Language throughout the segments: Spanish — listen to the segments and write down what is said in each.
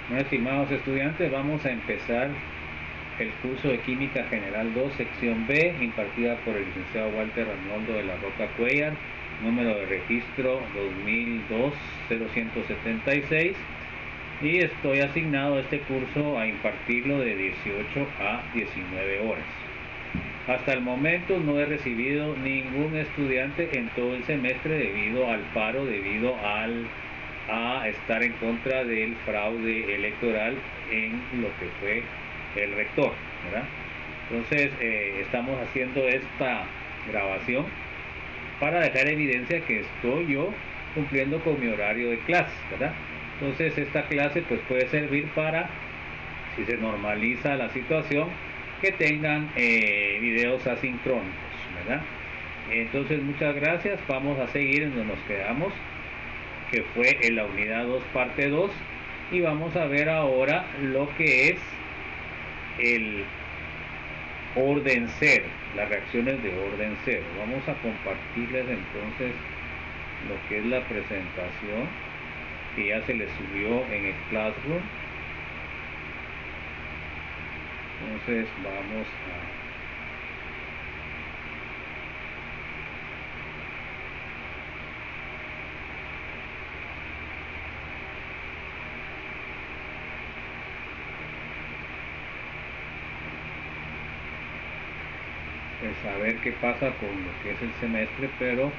Bueno, estimados estudiantes, vamos a empezar el curso de Química General 2, sección B, impartida por el licenciado Walter Arnoldo de la Roca Cuellar, número de registro 2002-0176, y estoy asignado a este curso a impartirlo de 18 a 19 horas. Hasta el momento no he recibido ningún estudiante en todo el semestre debido al paro, a estar en contra del fraude electoral en lo que fue el rector, ¿verdad? Entonces estamos haciendo esta grabación para dejar evidencia que estoy yo cumpliendo con mi horario de clase, ¿verdad? Entonces esta clase pues puede servir para, si se normaliza la situación, que tengan videos asincrónicos, ¿verdad? Entonces muchas gracias, vamos a seguir en donde nos quedamos, que fue en la unidad 2 parte 2, y vamos a ver ahora lo que es el orden cero, las reacciones de orden cero. Vamos a compartirles entonces lo que es la presentación que ya se les subió en el Classroom. Entonces vamos a saber qué pasa con lo que es el semestre, pero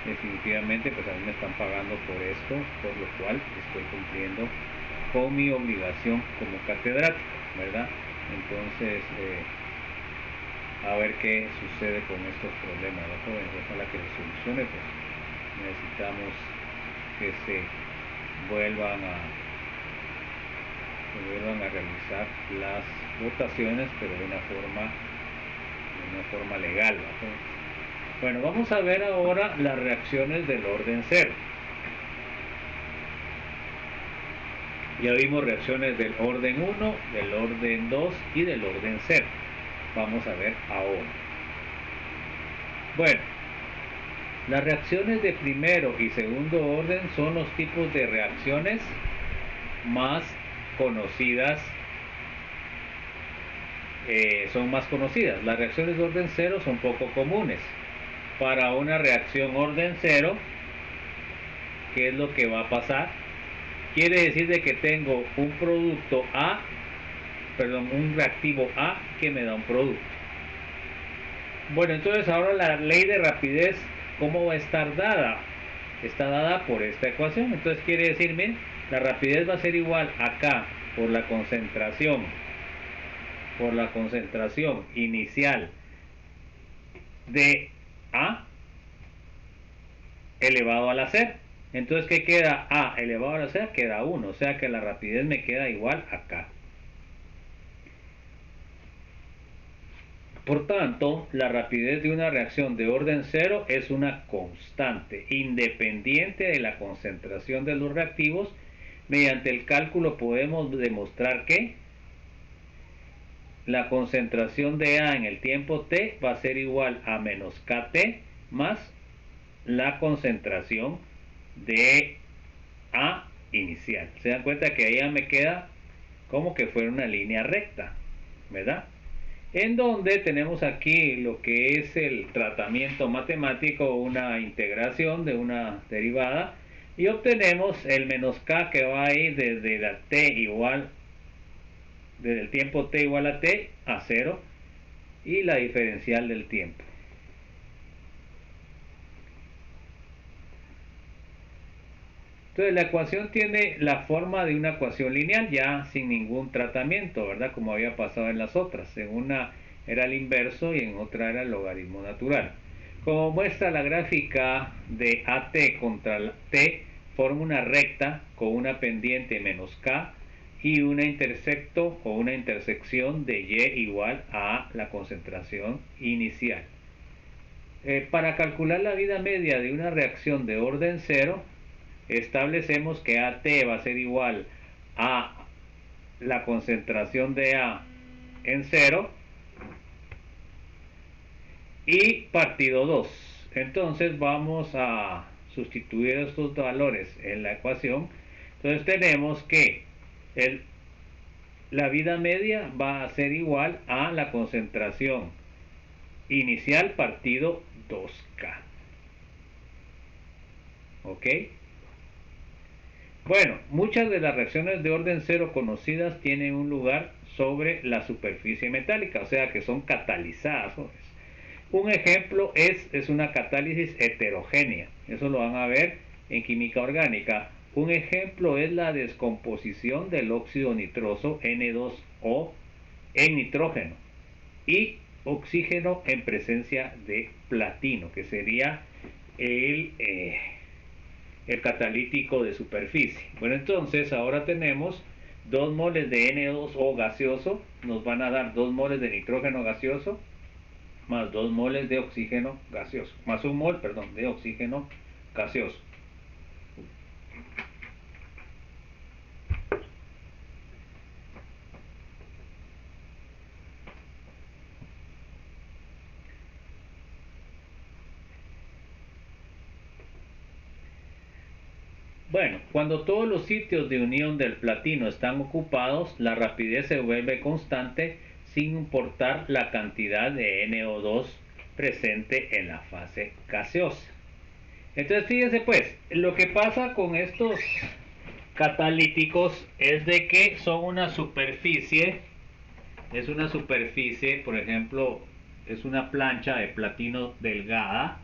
definitivamente pues a mí me están pagando por esto, por lo cual estoy cumpliendo con mi obligación como catedrático, ¿verdad? Entonces a ver qué sucede con estos problemas, ¿no, jóvenes? Ojalá que se solucione, pues necesitamos que se vuelvan a realizar las votaciones, pero de una forma legal, ¿no? Bueno, vamos a ver ahora las reacciones del orden cero. Ya vimos reacciones del orden 1, del orden 2 y del orden 0. Vamos a ver ahora. Bueno, las reacciones de primero y segundo orden son los tipos de reacciones más conocidas, Las reacciones de orden 0 son poco comunes. Para una reacción orden 0, ¿qué es lo que va a pasar? Quiere decir de que tengo un reactivo A que me da un producto. Bueno, entonces ahora la ley de rapidez, ¿cómo va a estar dada? Está dada por esta ecuación. Entonces quiere decir, miren, la rapidez va a ser igual acá por la concentración inicial de A elevado a la C. Entonces, ¿qué queda? A elevado a la C queda 1, o sea que la rapidez me queda igual acá. Por tanto, la rapidez de una reacción de orden 0 es una constante, independiente de la concentración de los reactivos. Mediante el cálculo podemos demostrar que la concentración de A en el tiempo t va a ser igual a menos kT más la concentración de A inicial. Se dan cuenta que ahí ya me queda como que fuera una línea recta, ¿verdad? En donde tenemos aquí lo que es el tratamiento matemático, una integración de una derivada, y obtenemos el menos k que va a ir desde el tiempo t igual a t a 0, y la diferencial del tiempo. Entonces la ecuación tiene la forma de una ecuación lineal, ya sin ningún tratamiento, ¿verdad? Como había pasado en las otras. En una era el inverso y en otra era el logaritmo natural. Como muestra la gráfica de AT contra T, forma una recta con una pendiente menos K y una intersecto o una intersección de Y igual a la concentración inicial. Para calcular la vida media de una reacción de orden 0, establecemos que AT va a ser igual a la concentración de A en 0 y partido 2. Entonces vamos a sustituir estos valores en la ecuación. Entonces tenemos que el, la vida media va a ser igual a la concentración inicial partido 2K. ¿Ok? Bueno, muchas de las reacciones de orden cero conocidas tienen un lugar sobre la superficie metálica, o sea que son catalizadas. Un ejemplo es una catálisis heterogénea, eso lo van a ver en química orgánica. Un ejemplo es la descomposición del óxido nitroso N2O en nitrógeno y oxígeno en presencia de platino, que sería el, eh, el catalítico de superficie. Bueno, entonces ahora tenemos 2 moles de N2O gaseoso, nos van a dar 2 moles de nitrógeno gaseoso, más 2 moles de oxígeno gaseoso, más 1 mol, perdón, de oxígeno gaseoso. Bueno, cuando todos los sitios de unión del platino están ocupados, la rapidez se vuelve constante sin importar la cantidad de NO2 presente en la fase gaseosa. Entonces fíjense pues, lo que pasa con estos catalíticos es de que son una superficie, por ejemplo, es una plancha de platino delgada,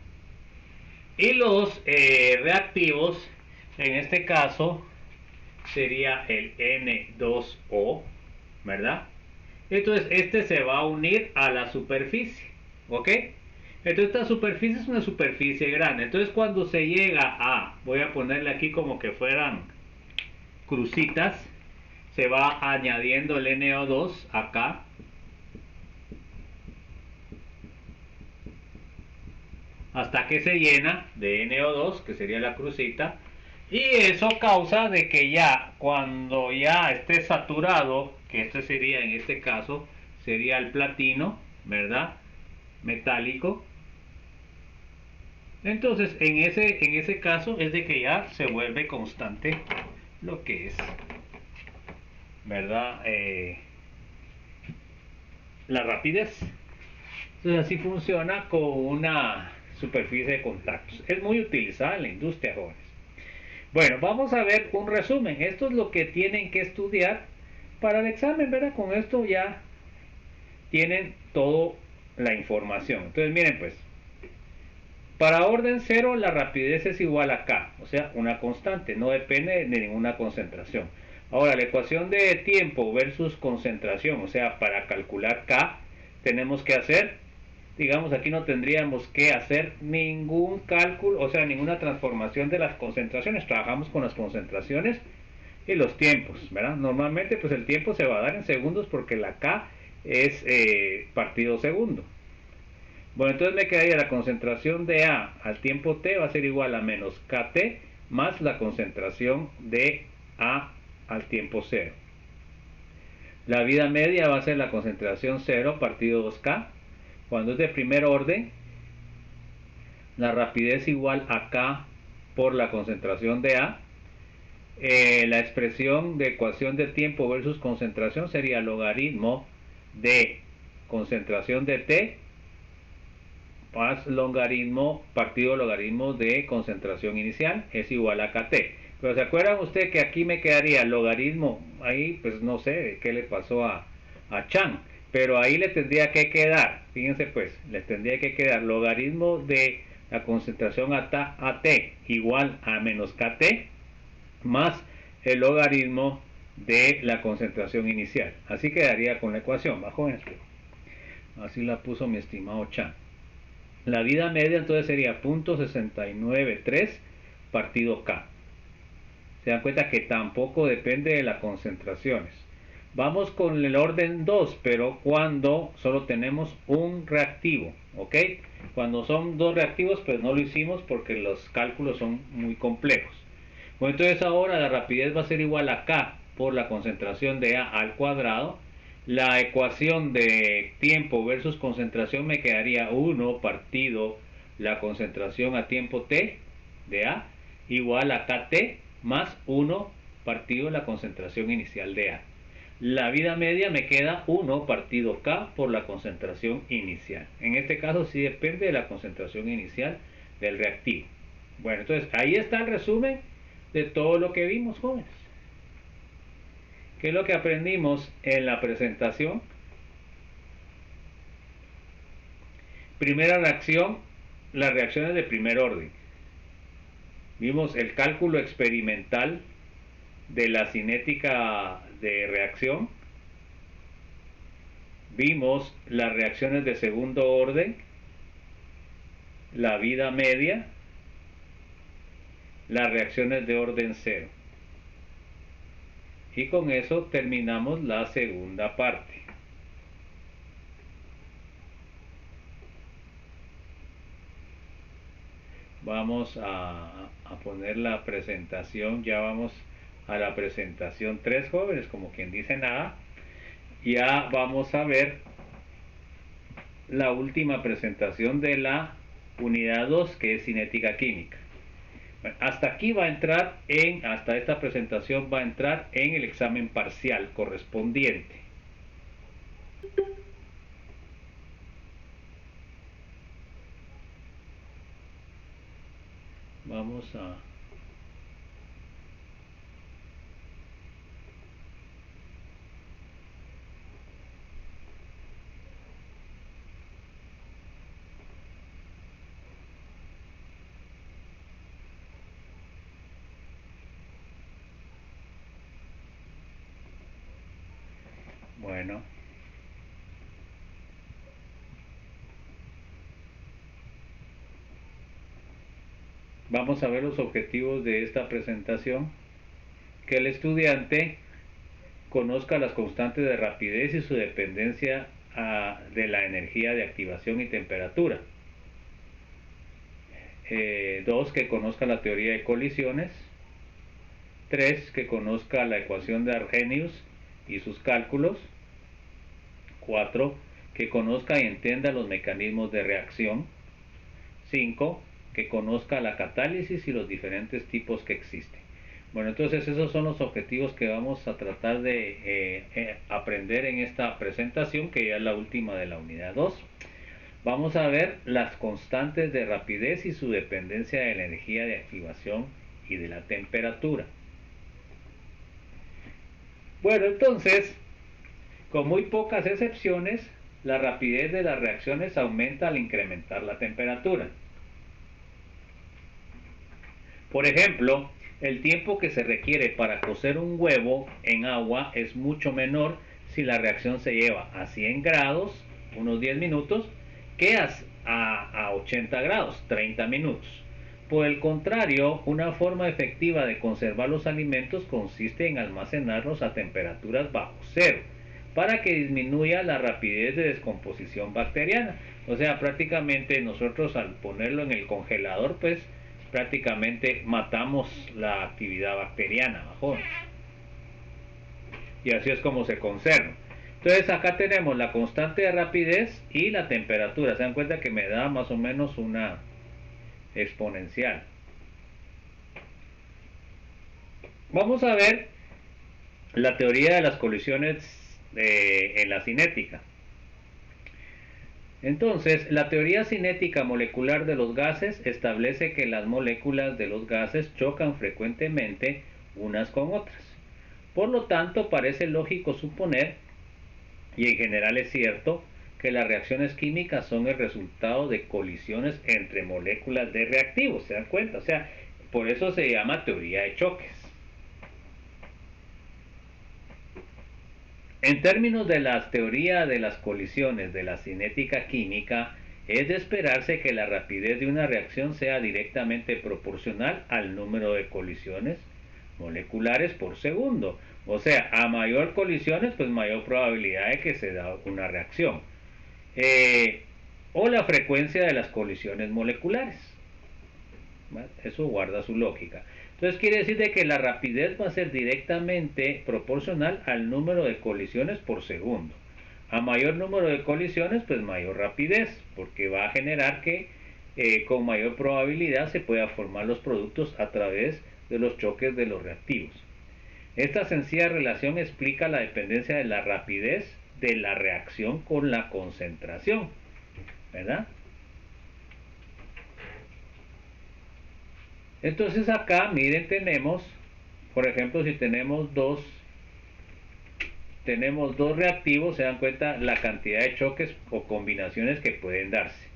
y los reactivos, en este caso, sería el N2O, ¿verdad? Entonces este se va a unir a la superficie, ¿ok? Entonces esta superficie es una superficie grande. Entonces cuando se llega a, voy a ponerle aquí como que fueran crucitas, se va añadiendo el NO2 acá. Hasta que se llena de NO2, que sería la crucita. Y eso causa de que ya, cuando ya esté saturado, que este sería en este caso, sería el platino, ¿verdad? Metálico. Entonces, en ese caso es de que ya se vuelve constante lo que es, ¿verdad? La rapidez. Entonces, así funciona con una superficie de contactos. Es muy utilizada en la industria, jóvenes. Bueno, vamos a ver un resumen. Esto es lo que tienen que estudiar para el examen, ¿verdad? Con esto ya tienen toda la información. Entonces, miren pues, para orden cero la rapidez es igual a K, o sea, una constante, no depende de ninguna concentración. Ahora, la ecuación de tiempo versus concentración, o sea, para calcular K, tenemos que hacer, digamos, aquí no tendríamos que hacer ningún cálculo, o sea, ninguna transformación de las concentraciones. Trabajamos con las concentraciones y los tiempos, ¿verdad? Normalmente, pues el tiempo se va a dar en segundos porque la K es partido segundo. Bueno, entonces me quedaría la concentración de A al tiempo t va a ser igual a menos KT más la concentración de A al tiempo 0. La vida media va a ser la concentración 0 partido 2K. Cuando es de primer orden, la rapidez igual a K por la concentración de A. La expresión de ecuación de tiempo versus concentración sería logaritmo de concentración de T más logaritmo partido logaritmo de concentración inicial es igual a KT. Pero se acuerdan ustedes que aquí me quedaría logaritmo, ahí pues no sé qué le pasó a Chan, pero ahí le tendría que quedar, fíjense pues, le tendría que quedar logaritmo de la concentración a T igual a menos KT más el logaritmo de la concentración inicial. Así quedaría con la ecuación, bajo esto. Así la puso mi estimado Chan. La vida media entonces sería 0.693 partido K. Se dan cuenta que tampoco depende de las concentraciones. Vamos con el orden 2, pero cuando solo tenemos un reactivo, ¿ok? Cuando son dos reactivos, pues no lo hicimos porque los cálculos son muy complejos. Bueno, entonces ahora la rapidez va a ser igual a K por la concentración de A al cuadrado. La ecuación de tiempo versus concentración me quedaría 1 partido la concentración a tiempo t de A igual a KT más 1 partido la concentración inicial de A. La vida media me queda 1 partido K por la concentración inicial. En este caso sí depende de la concentración inicial del reactivo. Bueno, entonces ahí está el resumen de todo lo que vimos, jóvenes. ¿Qué es lo que aprendimos en la presentación? Primera reacción, las reacciones de primer orden. Vimos el cálculo experimental de la cinética de reacción. Vimos las reacciones de segundo orden, la vida media, las reacciones de orden cero. Y con eso terminamos la segunda parte. Vamos a poner la presentación, ya vamos a la presentación 3, jóvenes, como quien dice nada. Ya vamos a ver la última presentación de la unidad 2, que es cinética química. Bueno, hasta aquí va a entrar hasta esta presentación va a entrar en el examen parcial correspondiente. Vamos a... Bueno. Vamos a ver los objetivos de esta presentación. Que el estudiante conozca las constantes de rapidez y su dependencia de la energía de activación y temperatura. 2. Que conozca la teoría de colisiones. 3. Que conozca la ecuación de Arrhenius y sus cálculos. 4. Que conozca y entienda los mecanismos de reacción. 5. Que conozca la catálisis y los diferentes tipos que existen. Bueno, entonces esos son los objetivos que vamos a tratar de aprender en esta presentación, que ya es la última de la unidad 2. Vamos a ver las constantes de rapidez y su dependencia de la energía de activación y de la temperatura. Bueno, entonces, con muy pocas excepciones, la rapidez de las reacciones aumenta al incrementar la temperatura. Por ejemplo, el tiempo que se requiere para cocer un huevo en agua es mucho menor si la reacción se lleva a 100 grados, unos 10 minutos, que a 80 grados, 30 minutos. Por el contrario, una forma efectiva de conservar los alimentos consiste en almacenarlos a temperaturas bajo cero, para que disminuya la rapidez de descomposición bacteriana. O sea, prácticamente nosotros al ponerlo en el congelador, pues prácticamente matamos la actividad bacteriana, ¿no? Y así es como se conserva. Entonces acá tenemos la constante de rapidez y la temperatura. Se dan cuenta que me da más o menos una exponencial. Vamos a ver la teoría de las colisiones en la cinética. Entonces, la teoría cinética molecular de los gases establece que las moléculas de los gases chocan frecuentemente unas con otras. Por lo tanto, parece lógico suponer, y en general es cierto, que las reacciones químicas son el resultado de colisiones entre moléculas de reactivos. ¿Se dan cuenta? O sea, por eso se llama teoría de choques. En términos de la teoría de las colisiones de la cinética química, es de esperarse que la rapidez de una reacción sea directamente proporcional al número de colisiones moleculares por segundo. O sea, a mayor colisiones, pues mayor probabilidad de que se da una reacción. O la frecuencia de las colisiones moleculares. Eso guarda su lógica. Entonces quiere decir de que la rapidez va a ser directamente proporcional al número de colisiones por segundo. A mayor número de colisiones, pues mayor rapidez, porque va a generar que con mayor probabilidad se pueda formar los productos a través de los choques de los reactivos. Esta sencilla relación explica la dependencia de la rapidez de la reacción con la concentración, ¿verdad? Entonces acá, miren, tenemos, por ejemplo, si tenemos dos reactivos, se dan cuenta la cantidad de choques o combinaciones que pueden darse.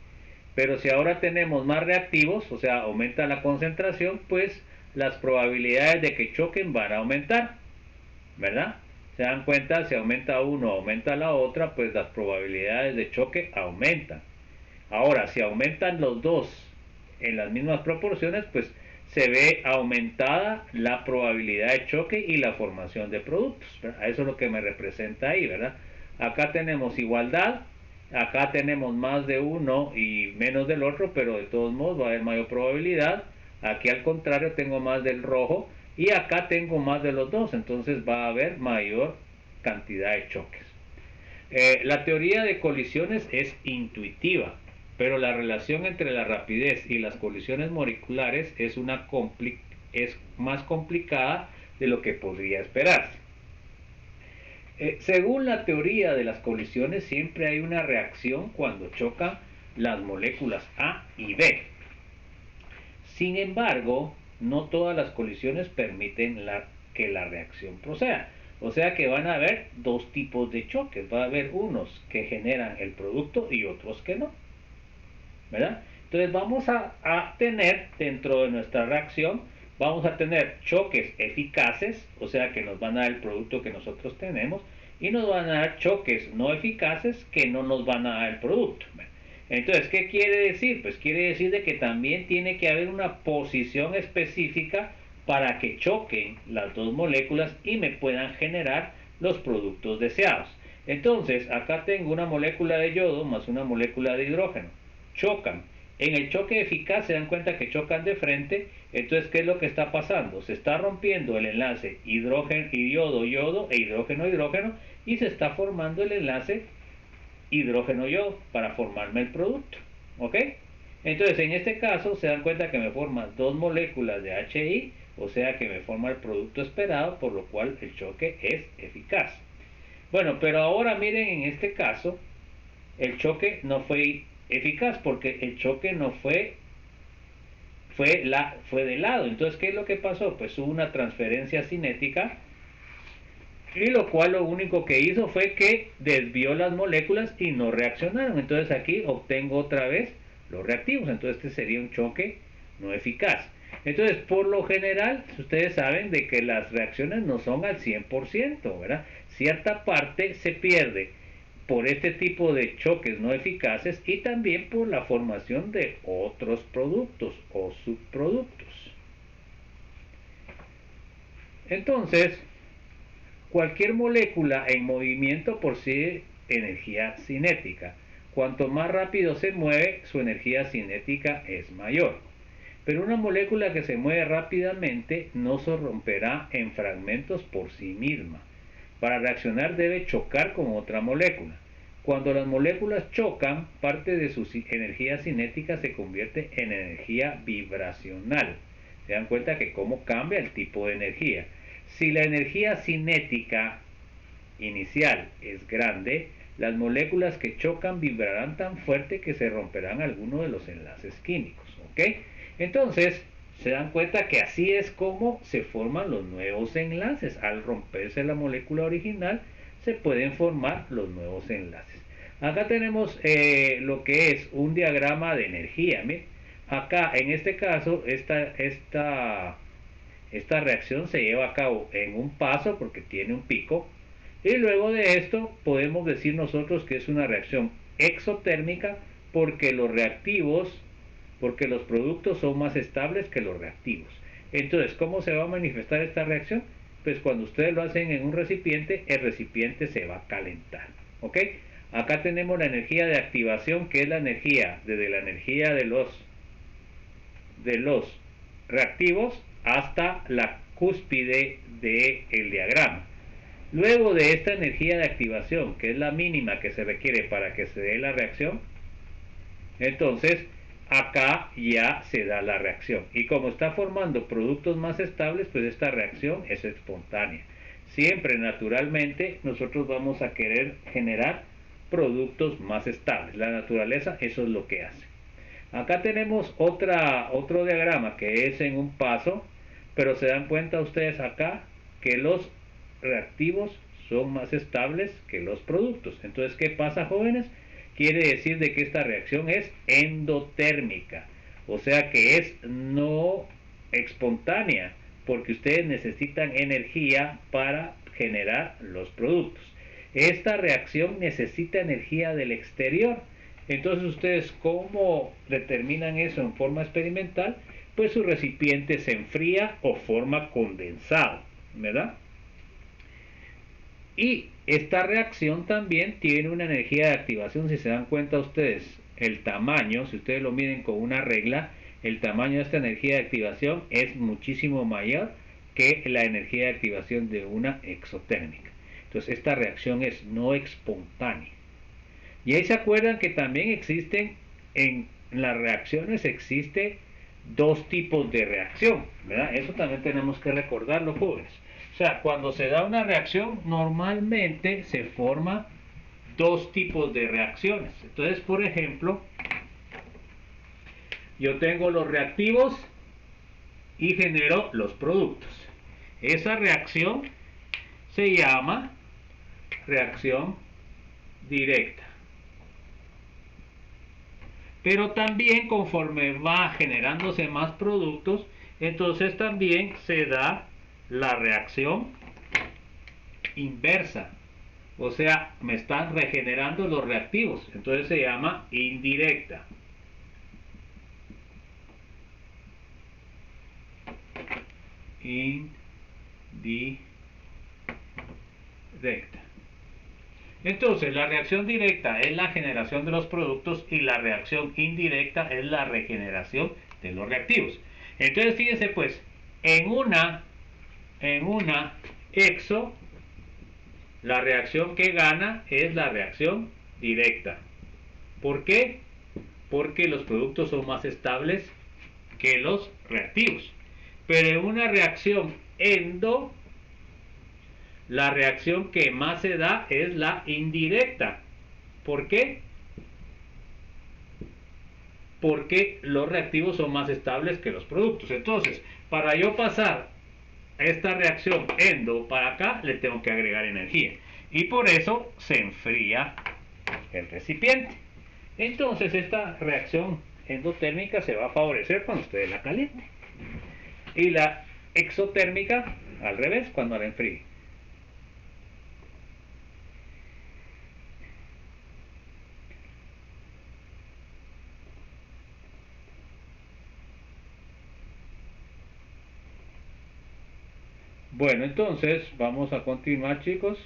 Pero si ahora tenemos más reactivos, o sea, aumenta la concentración, pues las probabilidades de que choquen van a aumentar, ¿verdad? Se dan cuenta, si aumenta uno, aumenta la otra, pues las probabilidades de choque aumentan. Ahora, si aumentan los dos en las mismas proporciones, pues se ve aumentada la probabilidad de choque y la formación de productos, ¿verdad? Eso es lo que me representa ahí, ¿verdad? Acá tenemos igualdad, acá tenemos más de uno y menos del otro, pero de todos modos va a haber mayor probabilidad. Aquí al contrario tengo más del rojo y acá tengo más de los dos, entonces va a haber mayor cantidad de choques. La teoría de colisiones es intuitiva, pero la relación entre la rapidez y las colisiones moleculares es más complicada de lo que podría esperarse. Según la teoría de las colisiones, siempre hay una reacción cuando chocan las moléculas A y B. Sin embargo, no todas las colisiones permiten que la reacción proceda. O sea que van a haber dos tipos de choques. Va a haber unos que generan el producto y otros que no, ¿verdad? Entonces vamos a tener dentro de nuestra reacción, vamos a tener choques eficaces, o sea que nos van a dar el producto que nosotros tenemos, y nos van a dar choques no eficaces que no nos van a dar el producto. Entonces, ¿qué quiere decir? Pues quiere decir de que también tiene que haber una posición específica para que choquen las dos moléculas y me puedan generar los productos deseados. Entonces, acá tengo una molécula de yodo más una molécula de hidrógeno. Chocan. En el choque eficaz se dan cuenta que chocan de frente. Entonces, ¿qué es lo que está pasando? Se está rompiendo el enlace hidrógeno, yodo e hidrógeno, hidrógeno, y se está formando el enlace hidrógeno-yodo para formarme el producto, ¿ok? Entonces, en este caso, se dan cuenta que me forma dos moléculas de HI, o sea que me forma el producto esperado, por lo cual el choque es eficaz. Bueno, pero ahora miren, en este caso, el choque no fue eficaz porque el choque no fue de lado. Entonces, ¿qué es lo que pasó? Pues hubo una transferencia cinética, y lo cual lo único que hizo fue que desvió las moléculas y no reaccionaron. Entonces aquí obtengo otra vez los reactivos. Entonces este sería un choque no eficaz. Entonces, por lo general, ustedes saben de que las reacciones no son al 100%, ¿verdad? Cierta parte se pierde por este tipo de choques no eficaces y también por la formación de otros productos o subproductos. Entonces, cualquier molécula en movimiento posee energía cinética. Cuanto más rápido se mueve, su energía cinética es mayor. Pero una molécula que se mueve rápidamente no se romperá en fragmentos por sí misma. Para reaccionar debe chocar con otra molécula. Cuando las moléculas chocan, parte de su energía cinética se convierte en energía vibracional. Se dan cuenta que cómo cambia el tipo de energía. Si la energía cinética inicial es grande, las moléculas que chocan vibrarán tan fuerte que se romperán algunos de los enlaces químicos, ¿ok? Entonces, se dan cuenta que así es como se forman los nuevos enlaces. Al romperse la molécula original, se pueden formar los nuevos enlaces. Acá tenemos lo que es un diagrama de energía. Miren, acá, en este caso, esta reacción se lleva a cabo en un paso porque tiene un pico, y luego de esto podemos decir nosotros que es una reacción exotérmica porque los productos son más estables que los reactivos. Entonces, ¿cómo se va a manifestar esta reacción? Pues cuando ustedes lo hacen en un recipiente, el recipiente se va a calentar, ¿ok? Acá tenemos la energía de activación, que es la energía desde la energía de los reactivos hasta la cúspide del diagrama. Luego de esta energía de activación, que es la mínima que se requiere para que se dé la reacción, entonces acá ya se da la reacción. Y como está formando productos más estables, pues esta reacción es espontánea. Siempre naturalmente nosotros vamos a querer generar productos más estables. La naturaleza eso es lo que hace. Acá tenemos otro diagrama que es en un paso, pero se dan cuenta ustedes acá que los reactivos son más estables que los productos. Entonces, ¿qué pasa, jóvenes? Quiere decir de que esta reacción es endotérmica, o sea que es no espontánea, porque ustedes necesitan energía para generar los productos. Esta reacción necesita energía del exterior. Entonces ustedes, ¿cómo determinan eso en forma experimental? Pues su recipiente se enfría o forma condensado, ¿verdad? Y esta reacción también tiene una energía de activación. Si se dan cuenta ustedes, el tamaño, si ustedes lo miden con una regla, el tamaño de esta energía de activación es muchísimo mayor que la energía de activación de una exotérmica. Entonces esta reacción es no espontánea. Y ahí se acuerdan que también existen, en las reacciones existe dos tipos de reacción, ¿verdad? Eso también tenemos que recordarlo, jóvenes. O sea, cuando se da una reacción, normalmente se forman dos tipos de reacciones. Entonces, por ejemplo, yo tengo los reactivos y genero los productos. Esa reacción se llama reacción directa. Pero también conforme va generándose más productos, entonces también se da la reacción inversa. O sea, me están regenerando los reactivos. Entonces se llama indirecta. Indirecta. Entonces, la reacción directa es la generación de los productos y la reacción indirecta es la regeneración de los reactivos. Entonces, fíjense pues, en una exo, la reacción que gana es la reacción directa. ¿Por qué? Porque los productos son más estables que los reactivos. Pero en una reacción endo, la reacción que más se da es la indirecta. ¿Por qué? Porque los reactivos son más estables que los productos. Entonces, para yo pasar esta reacción endo para acá, le tengo que agregar energía. Y por eso se enfría el recipiente. Entonces, esta reacción endotérmica se va a favorecer cuando ustedes la calienten. Y la exotérmica, al revés, cuando la enfríe. Bueno, entonces vamos a continuar, chicos.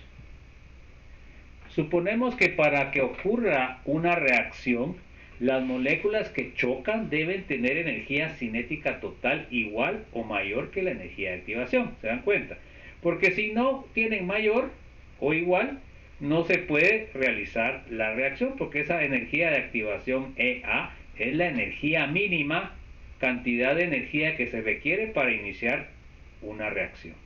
Suponemos que para que ocurra una reacción, las moléculas que chocan deben tener energía cinética total igual o mayor que la energía de activación. ¿Se dan cuenta? Porque si no tienen mayor o igual, no se puede realizar la reacción, porque esa energía de activación EA es la energía mínima cantidad de energía que se requiere para iniciar una reacción.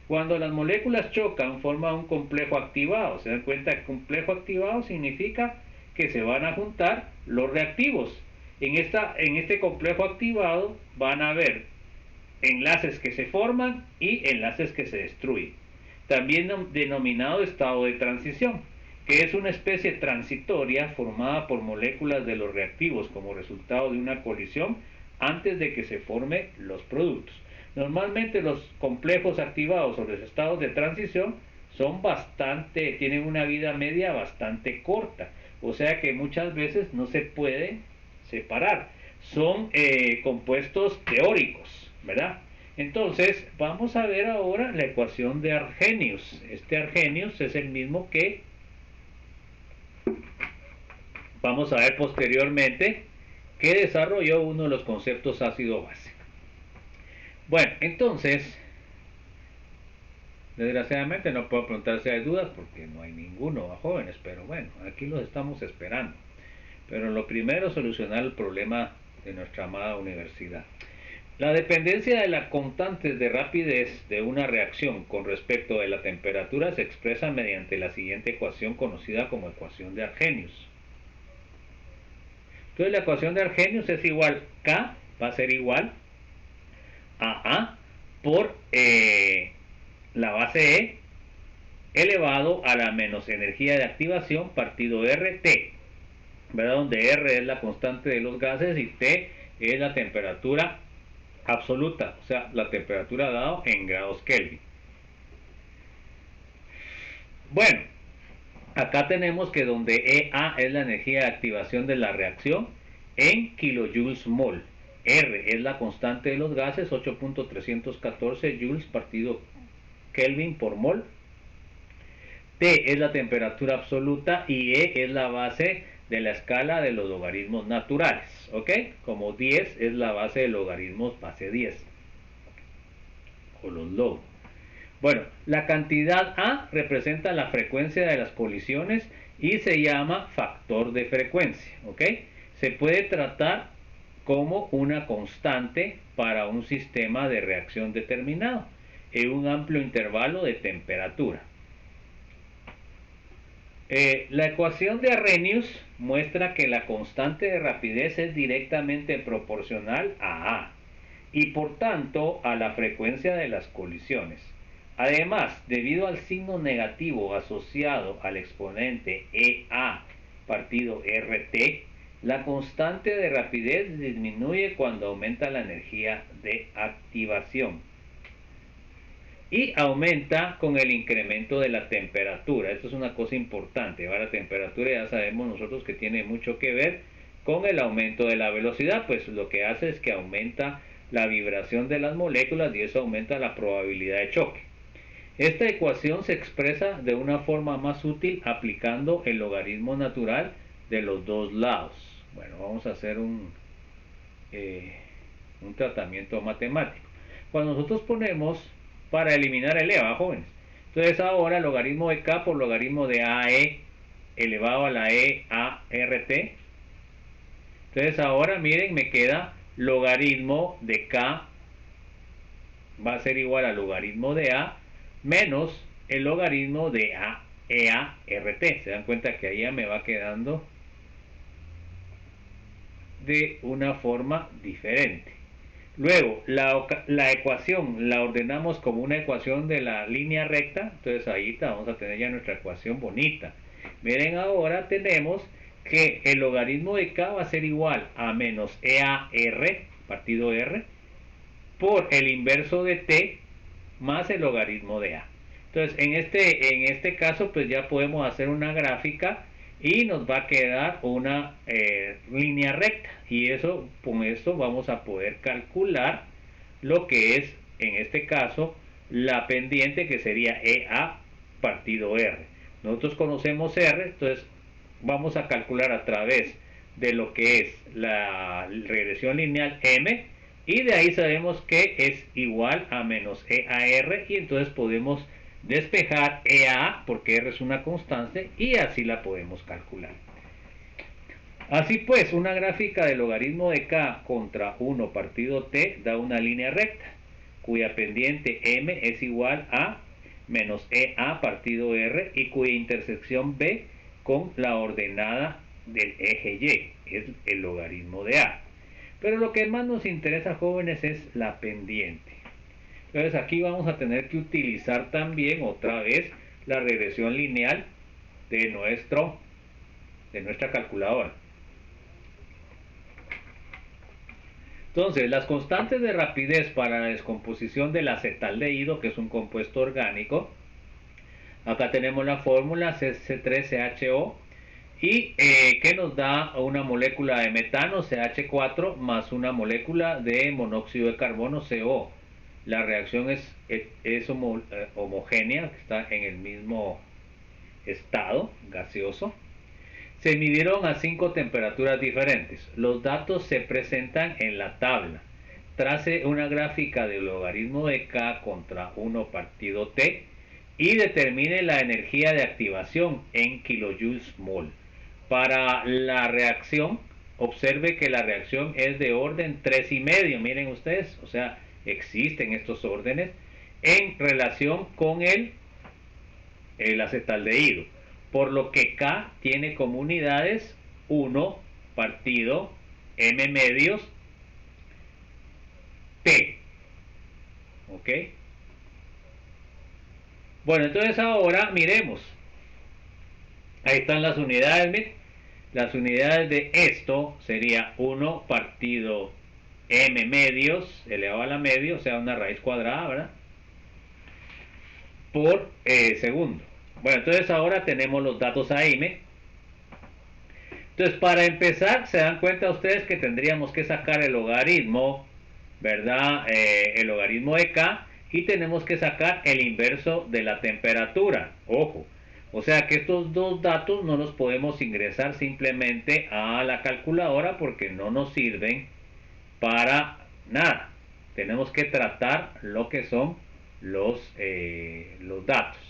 Cuando las moléculas chocan, forman un complejo activado. ¿Se dan cuenta que complejo activado significa que se van a juntar los reactivos? En este complejo activado van a haber enlaces que se forman y enlaces que se destruyen. También denominado estado de transición, que es una especie transitoria formada por moléculas de los reactivos como resultado de una colisión antes de que se formen los productos. Normalmente los complejos activados o los estados de transición tienen una vida media bastante corta, o sea que muchas veces no se pueden separar. Son compuestos teóricos, ¿verdad? Entonces, vamos a ver ahora la ecuación de Arrhenius. Este Arrhenius es el mismo que vamos a ver posteriormente, que desarrolló uno de los conceptos ácido-base. Bueno, entonces, desgraciadamente no puedo preguntar si hay dudas porque no hay ninguno, jóvenes, pero bueno, aquí los estamos esperando. Pero lo primero es solucionar el problema de nuestra amada universidad. La dependencia de las constantes de rapidez de una reacción con respecto de la temperatura se expresa mediante la siguiente ecuación conocida como ecuación de Arrhenius. Entonces la ecuación de Arrhenius es igual, K va a ser igual a A por la base E elevado a la menos energía de activación partido RT, ¿verdad? Donde R es la constante de los gases y T es la temperatura absoluta, o sea, la temperatura dada en grados Kelvin. Bueno, acá tenemos que donde EA es la energía de activación de la reacción en kilojoules mol. R es la constante de los gases, 8.314 joules partido Kelvin por mol. T es la temperatura absoluta y E es la base de la escala de los logaritmos naturales, ¿ok? Como 10 es la base de logaritmos base 10, o los log. Bueno, la cantidad A representa la frecuencia de las colisiones y se llama factor de frecuencia, ¿ok? Se puede tratar como una constante para un sistema de reacción determinado en un amplio intervalo de temperatura. La ecuación de Arrhenius muestra que la constante de rapidez es directamente proporcional a A y por tanto a la frecuencia de las colisiones. Además, debido al signo negativo asociado al exponente EA partido RT, la constante de rapidez disminuye cuando aumenta la energía de activación y aumenta con el incremento de la temperatura. Esto es una cosa importante. La temperatura ya sabemos nosotros que tiene mucho que ver con el aumento de la velocidad, pues lo que hace es que aumenta la vibración de las moléculas y eso aumenta la probabilidad de choque. Esta ecuación se expresa de una forma más útil aplicando el logaritmo natural de los dos lados. Bueno, vamos a hacer un tratamiento matemático. Cuando nosotros ponemos para eliminar el EVA, jóvenes, entonces ahora logaritmo de K por logaritmo de AE elevado a la EART. Entonces ahora miren, me queda logaritmo de K va a ser igual a logaritmo de A menos el logaritmo de EART. Se dan cuenta que ahí ya me va quedando de una forma diferente. Luego, la ecuación la ordenamos como una ecuación de la línea recta. Entonces ahí vamos a tener ya nuestra ecuación bonita. Miren, ahora tenemos que el logaritmo de K va a ser igual a menos EAR partido R por el inverso de T más el logaritmo de A. Entonces en este caso pues ya podemos hacer una gráfica y nos va a quedar una línea recta, y eso, con esto vamos a poder calcular lo que es en este caso la pendiente, que sería EA partido R. Nosotros conocemos R, entonces vamos a calcular a través de lo que es la regresión lineal M, y de ahí sabemos que es igual a menos EAR, y entonces podemos despejar EA porque R es una constante y así la podemos calcular. Así pues, una gráfica del logaritmo de K contra 1 partido T da una línea recta cuya pendiente M es igual a menos EA partido R y cuya intersección B con la ordenada del eje Y es el logaritmo de A. Pero lo que más nos interesa, jóvenes, es la pendiente. Entonces aquí vamos a tener que utilizar también otra vez la regresión lineal de nuestra calculadora. Entonces, las constantes de rapidez para la descomposición del acetaldehído, que es un compuesto orgánico, acá tenemos la fórmula C3CHO, y que nos da una molécula de metano, CH4, más una molécula de monóxido de carbono, CO. La reacción es homogénea, está en el mismo estado gaseoso. Se midieron a 5 temperaturas diferentes. Los datos se presentan en la tabla. Trace una gráfica del logaritmo de K contra 1 partido T y determine la energía de activación en kilojoules mol. Para la reacción, observe que la reacción es de orden 3,5, miren ustedes, o sea, existen estos órdenes en relación con el acetaldehído, por lo que K tiene como unidades 1 partido M medios P, ¿ok? Bueno, entonces ahora miremos, ahí están las unidades, miren. Las unidades de esto sería 1 partido m medios elevado a la medio, o sea, una raíz cuadrada, ¿verdad? Por segundo. Bueno, entonces ahora tenemos los datos ahí, ¿me? Entonces, para empezar, se dan cuenta ustedes que tendríamos que sacar el logaritmo, ¿verdad? El logaritmo de K, y tenemos que sacar el inverso de la temperatura. Ojo, o sea que estos dos datos no los podemos ingresar simplemente a la calculadora porque no nos sirven para nada. Tenemos que tratar lo que son los datos.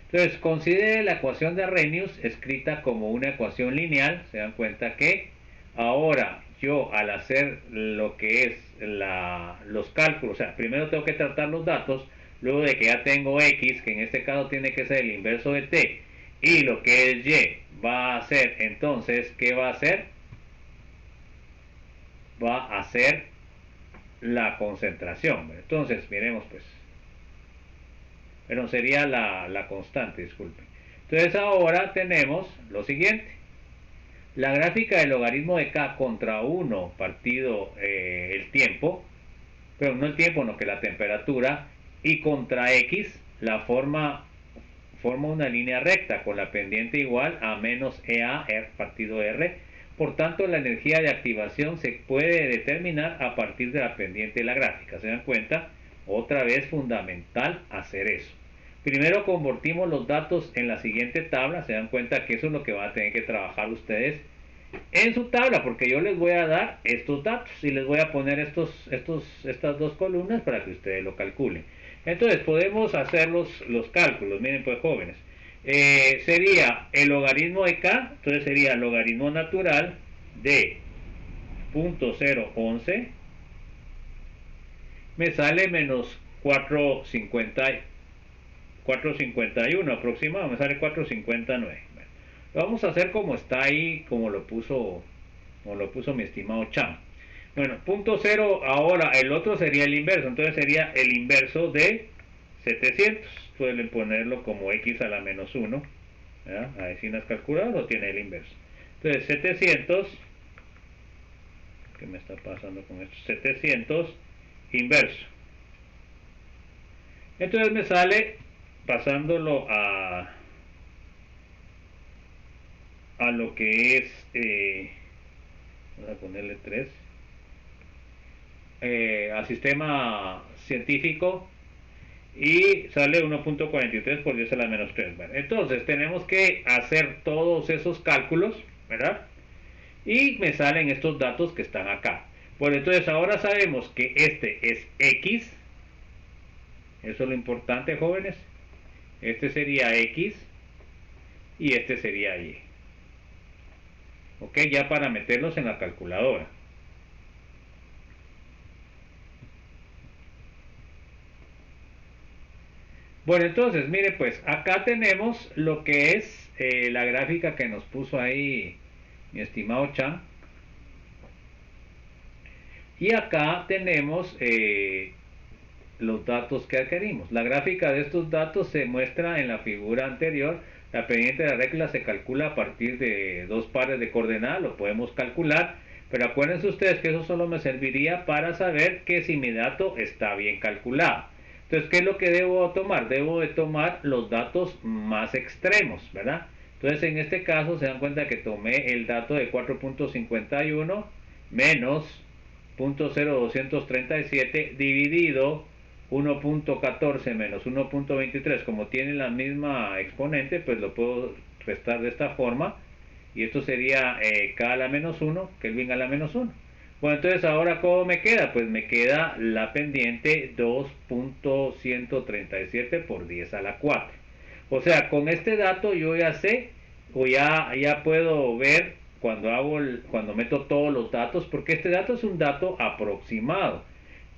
Entonces, considere la ecuación de Arrhenius escrita como una ecuación lineal. Se dan cuenta que ahora yo, al hacer lo que es los cálculos, o sea, primero tengo que tratar los datos, luego de que ya tengo x, que en este caso tiene que ser el inverso de t, y lo que es y va a ser, entonces, ¿qué va a hacer? Va a ser la concentración. Entonces, miremos pues. Pero sería la constante, disculpen. Entonces ahora tenemos lo siguiente. La gráfica del logaritmo de K contra 1 partido el tiempo, pero no el tiempo, no que la temperatura, y contra X la forma una línea recta con la pendiente igual a menos EA partido R. Por tanto, la energía de activación se puede determinar a partir de la pendiente de la gráfica. ¿Se dan cuenta? Otra vez fundamental hacer eso. Primero convertimos los datos en la siguiente tabla. Se dan cuenta que eso es lo que van a tener que trabajar ustedes en su tabla, porque yo les voy a dar estos datos y les voy a poner estas dos columnas para que ustedes lo calculen. Entonces podemos hacer los cálculos. Miren pues, jóvenes, sería el logaritmo de K, entonces sería el logaritmo natural de 0.011, me sale menos 451 aproximado, me sale 459. Bueno, lo vamos a hacer como está ahí, como lo puso mi estimado Chan. Bueno, punto cero, ahora el otro sería el inverso, entonces sería el inverso de 700. Suelen ponerlo como x a la menos 1. Ahí si no has calculado, lo tiene el inverso. Entonces 700, ¿qué me está pasando con esto? 700 inverso. Entonces me sale pasándolo a lo que es, vamos a ponerle 3, al sistema científico, y sale 1.43 por 10 a la menos 3. Bueno, entonces tenemos que hacer todos esos cálculos, ¿verdad? Y me salen estos datos que están acá. Bueno, entonces ahora sabemos que este es X. Eso es lo importante, jóvenes. Este sería X y este sería Y. Ok, ya para meterlos en la calculadora. Bueno, entonces, mire pues, acá tenemos lo que es la gráfica que nos puso ahí mi estimado Chan. Y acá tenemos los datos que adquirimos. La gráfica de estos datos se muestra en la figura anterior. La pendiente de la regla se calcula a partir de dos pares de coordenadas, lo podemos calcular, pero acuérdense ustedes que eso solo me serviría para saber que si mi dato está bien calculado. Entonces, ¿qué es lo que debo tomar? Debo de tomar los datos más extremos, ¿verdad? Entonces, en este caso, se dan cuenta que tomé el dato de 4.51 menos 0.0237 dividido 1.14 menos 1.23, como tiene la misma exponente, pues lo puedo restar de esta forma, y esto sería K a la menos 1, Kelvin a la menos 1. Bueno, entonces ahora ¿cómo me queda? Pues me queda la pendiente 2.137 por 10 a la 4. O sea, con este dato yo ya sé o ya puedo ver cuando cuando meto todos los datos, porque este dato es un dato aproximado.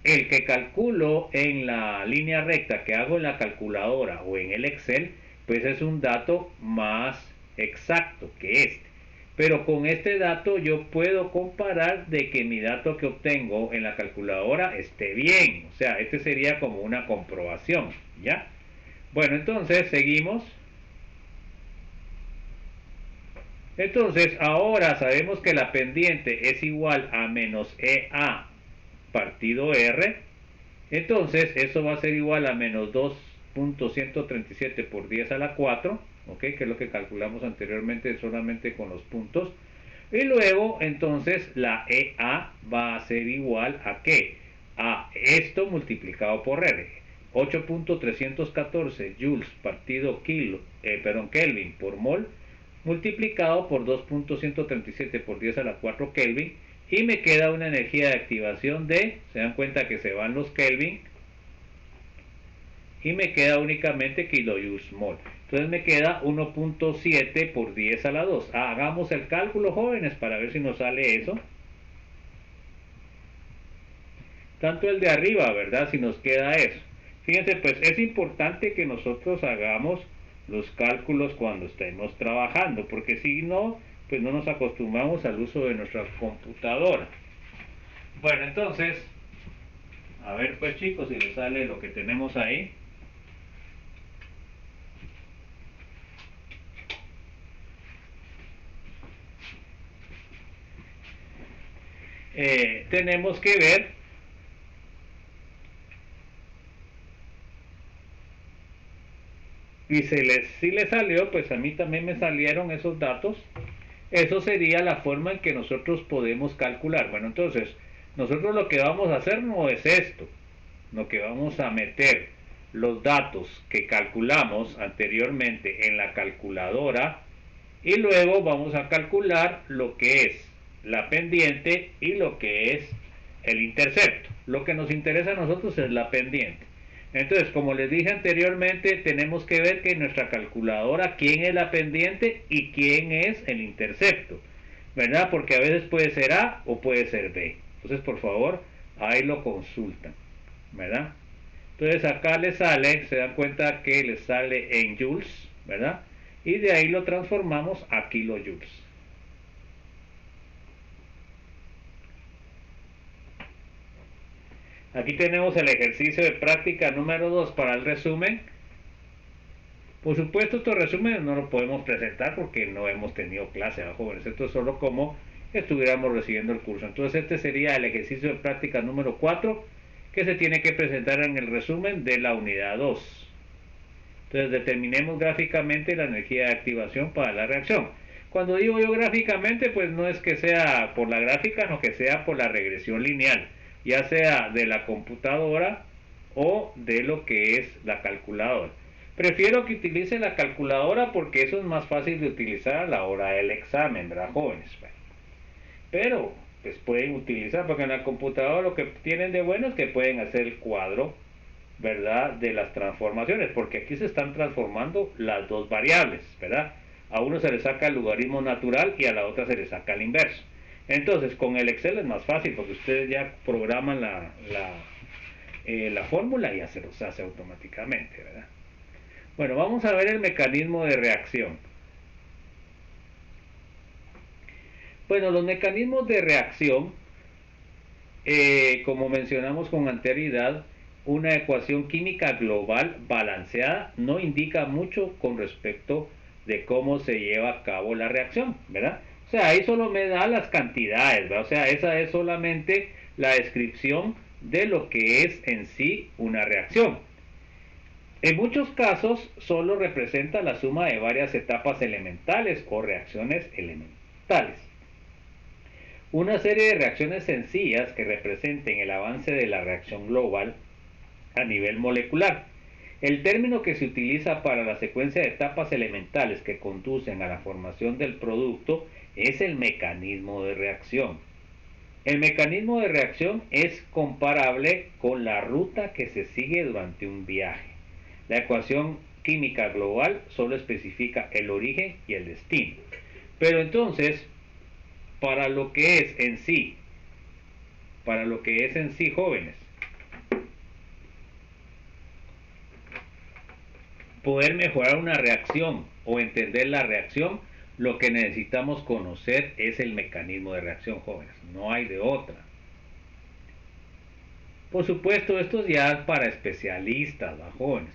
El que calculo en la línea recta que hago en la calculadora o en el Excel, pues es un dato más exacto que este. Pero con este dato yo puedo comparar de que mi dato que obtengo en la calculadora esté bien. O sea, este sería como una comprobación, ¿ya? Bueno, entonces seguimos. Entonces, ahora sabemos que la pendiente es igual a menos EA partido R. Entonces, eso va a ser igual a menos 2.137 por 10 a la 4, ¿ok? Que es lo que calculamos anteriormente solamente con los puntos. Y luego, entonces, la EA va a ser igual a ¿qué? A esto multiplicado por R. 8.314 joules partido Kelvin por mol multiplicado por 2.137 por 10 a la 4 Kelvin y me queda una energía de activación de, se dan cuenta que se van los Kelvin y me queda únicamente kilojoules mol. Entonces me queda 1.7 por 10 a la 2. Hagamos el cálculo, jóvenes, para ver si nos sale eso. Tanto el de arriba, ¿verdad? Si nos queda eso. Fíjense, pues es importante que nosotros hagamos los cálculos cuando estemos trabajando, porque si no, pues no nos acostumbramos al uso de nuestra computadora. Bueno, entonces, a ver pues chicos, si les sale lo que tenemos ahí. Tenemos que ver y si les salió, pues a mí también me salieron esos datos. Eso sería la forma en que nosotros podemos calcular. Bueno, entonces, nosotros lo que vamos a hacer no es esto. Lo que vamos a meter los datos que calculamos anteriormente en la calculadora y luego vamos a calcular lo que es la pendiente y lo que es el intercepto. Lo que nos interesa a nosotros es la pendiente. Entonces, como les dije anteriormente, tenemos que ver que en nuestra calculadora quién es la pendiente y quién es el intercepto, ¿verdad? Porque a veces puede ser A o puede ser B. Entonces, por favor, ahí lo consultan, ¿verdad? Entonces acá les sale, se dan cuenta que les sale en joules, ¿verdad? Y de ahí lo transformamos a kilojoules. Aquí tenemos el ejercicio de práctica número 2 para el resumen. Por supuesto, estos resúmenes no los podemos presentar porque no hemos tenido clase, ¿no, jóvenes? Esto es solo como estuviéramos recibiendo el curso. Entonces este sería el ejercicio de práctica número 4 que se tiene que presentar en el resumen de la unidad 2. Entonces determinemos gráficamente la energía de activación para la reacción. Cuando digo yo gráficamente, pues no es que sea por la gráfica, no que sea por la regresión lineal, ya sea de la computadora o de lo que es la calculadora. Prefiero que utilice la calculadora porque eso es más fácil de utilizar a la hora del examen, ¿verdad, jóvenes? Pero pues pueden utilizar, porque en la computadora lo que tienen de bueno es que pueden hacer el cuadro, ¿verdad?, de las transformaciones, porque aquí se están transformando las dos variables, ¿verdad? A uno se le saca el logaritmo natural y a la otra se le saca el inverso. Entonces, con el Excel es más fácil porque ustedes ya programan la fórmula y ya se los hace automáticamente, ¿verdad? Bueno, vamos a ver el mecanismo de reacción. Bueno, los mecanismos de reacción, como mencionamos con anterioridad, una ecuación química global balanceada no indica mucho con respecto de cómo se lleva a cabo la reacción, ¿verdad? O sea, ahí solo me da las cantidades, ¿verdad? O sea, esa es solamente la descripción de lo que es en sí una reacción. En muchos casos solo representa la suma de varias etapas elementales o reacciones elementales. Una serie de reacciones sencillas que representen el avance de la reacción global a nivel molecular. El término que se utiliza para la secuencia de etapas elementales que conducen a la formación del producto es el mecanismo de reacción. El mecanismo de reacción es comparable con la ruta que se sigue durante un viaje. La ecuación química global solo especifica el origen y el destino. Pero entonces, para lo que es en sí, jóvenes, poder mejorar una reacción o entender la reacción, lo que necesitamos conocer es el mecanismo de reacción, jóvenes. No hay de otra. Por supuesto, esto ya es para especialistas, ¿va, jóvenes?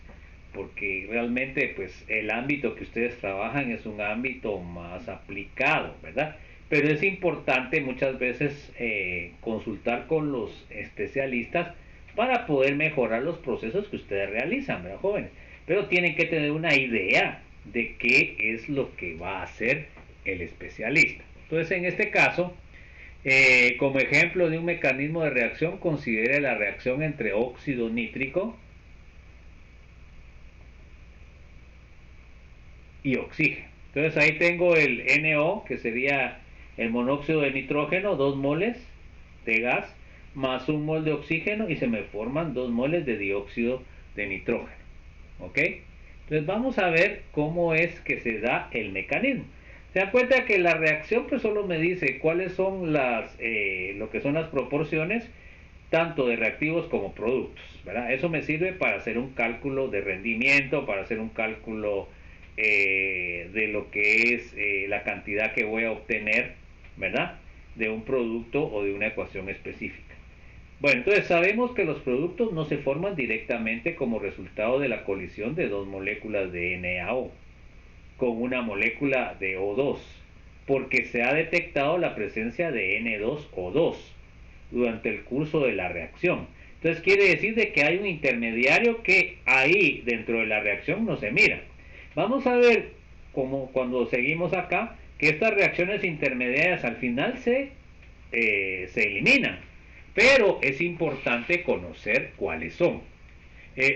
Porque realmente pues el ámbito que ustedes trabajan es un ámbito más aplicado, ¿verdad? Pero es importante muchas veces consultar con los especialistas para poder mejorar los procesos que ustedes realizan, ¿verdad, jóvenes? Pero tienen que tener una idea de qué es lo que va a hacer el especialista. Entonces, en este caso, como ejemplo de un mecanismo de reacción, considere la reacción entre óxido nítrico y oxígeno. Entonces ahí tengo el NO, que sería el monóxido de nitrógeno, 2 moles de gas, más 1 mol de oxígeno, y se me forman 2 moles de dióxido de nitrógeno. ¿Ok? Entonces vamos a ver cómo es que se da el mecanismo. Se dan cuenta que la reacción pues solo me dice cuáles son lo que son las proporciones tanto de reactivos como productos, ¿verdad? Eso me sirve para hacer un cálculo de rendimiento, para hacer un cálculo de lo que es la cantidad que voy a obtener, ¿verdad? De un producto o de una ecuación específica. Bueno, entonces sabemos que los productos no se forman directamente como resultado de la colisión de dos moléculas de NaO con una molécula de O2, porque se ha detectado la presencia de N2O2 durante el curso de la reacción. Entonces quiere decir de que hay un intermediario que ahí dentro de la reacción no se mira. Vamos a ver como cuando seguimos acá que estas reacciones intermediarias al final se eliminan, pero es importante conocer cuáles son.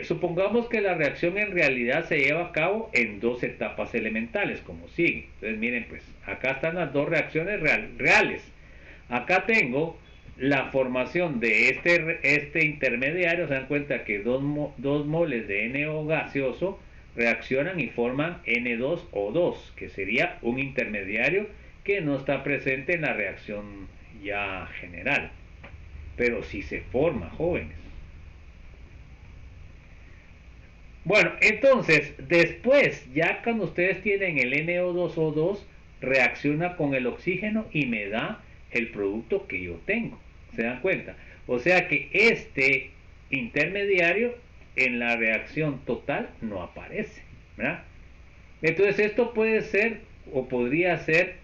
Supongamos que la reacción en realidad se lleva a cabo en dos etapas elementales, como sigue. Entonces miren, pues acá están las dos reacciones reales. Acá tengo la formación de este intermediario. Se dan cuenta que dos moles de NO gaseoso reaccionan y forman N2O2, que sería un intermediario que no está presente en la reacción ya general, pero sí se forma, jóvenes. Bueno, entonces, después, ya cuando ustedes tienen el NO2O2, reacciona con el oxígeno y me da el producto que yo tengo. ¿Se dan cuenta? O sea que este intermediario en la reacción total no aparece, ¿verdad? Entonces esto puede ser o podría ser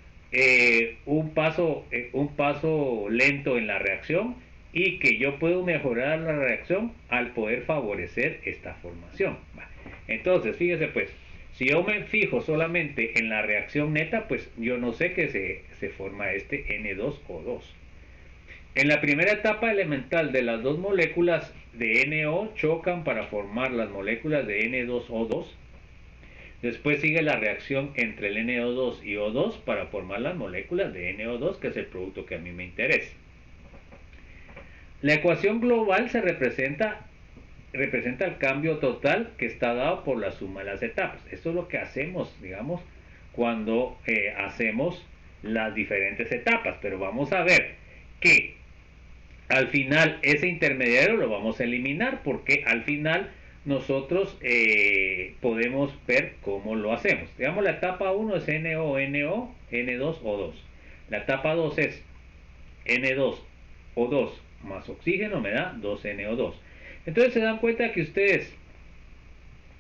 un paso lento en la reacción, y que yo puedo mejorar la reacción al poder favorecer esta formación. Entonces, fíjese pues, si yo me fijo solamente en la reacción neta, pues yo no sé que se forma este N2O2. En la primera etapa elemental de las dos moléculas de NO chocan para formar las moléculas de N2O2. Después sigue la reacción entre el NO2 y O2 para formar las moléculas de NO2, que es el producto que a mí me interesa. La ecuación global representa el cambio total que está dado por la suma de las etapas. Esto es lo que hacemos, digamos, cuando hacemos las diferentes etapas. Pero vamos a ver que al final ese intermediario lo vamos a eliminar, porque al final nosotros podemos ver cómo lo hacemos. Digamos, la etapa 1 es NO, NO, N2O2. La etapa 2 es N2O2 más oxígeno, me da 2NO2. Entonces se dan cuenta que ustedes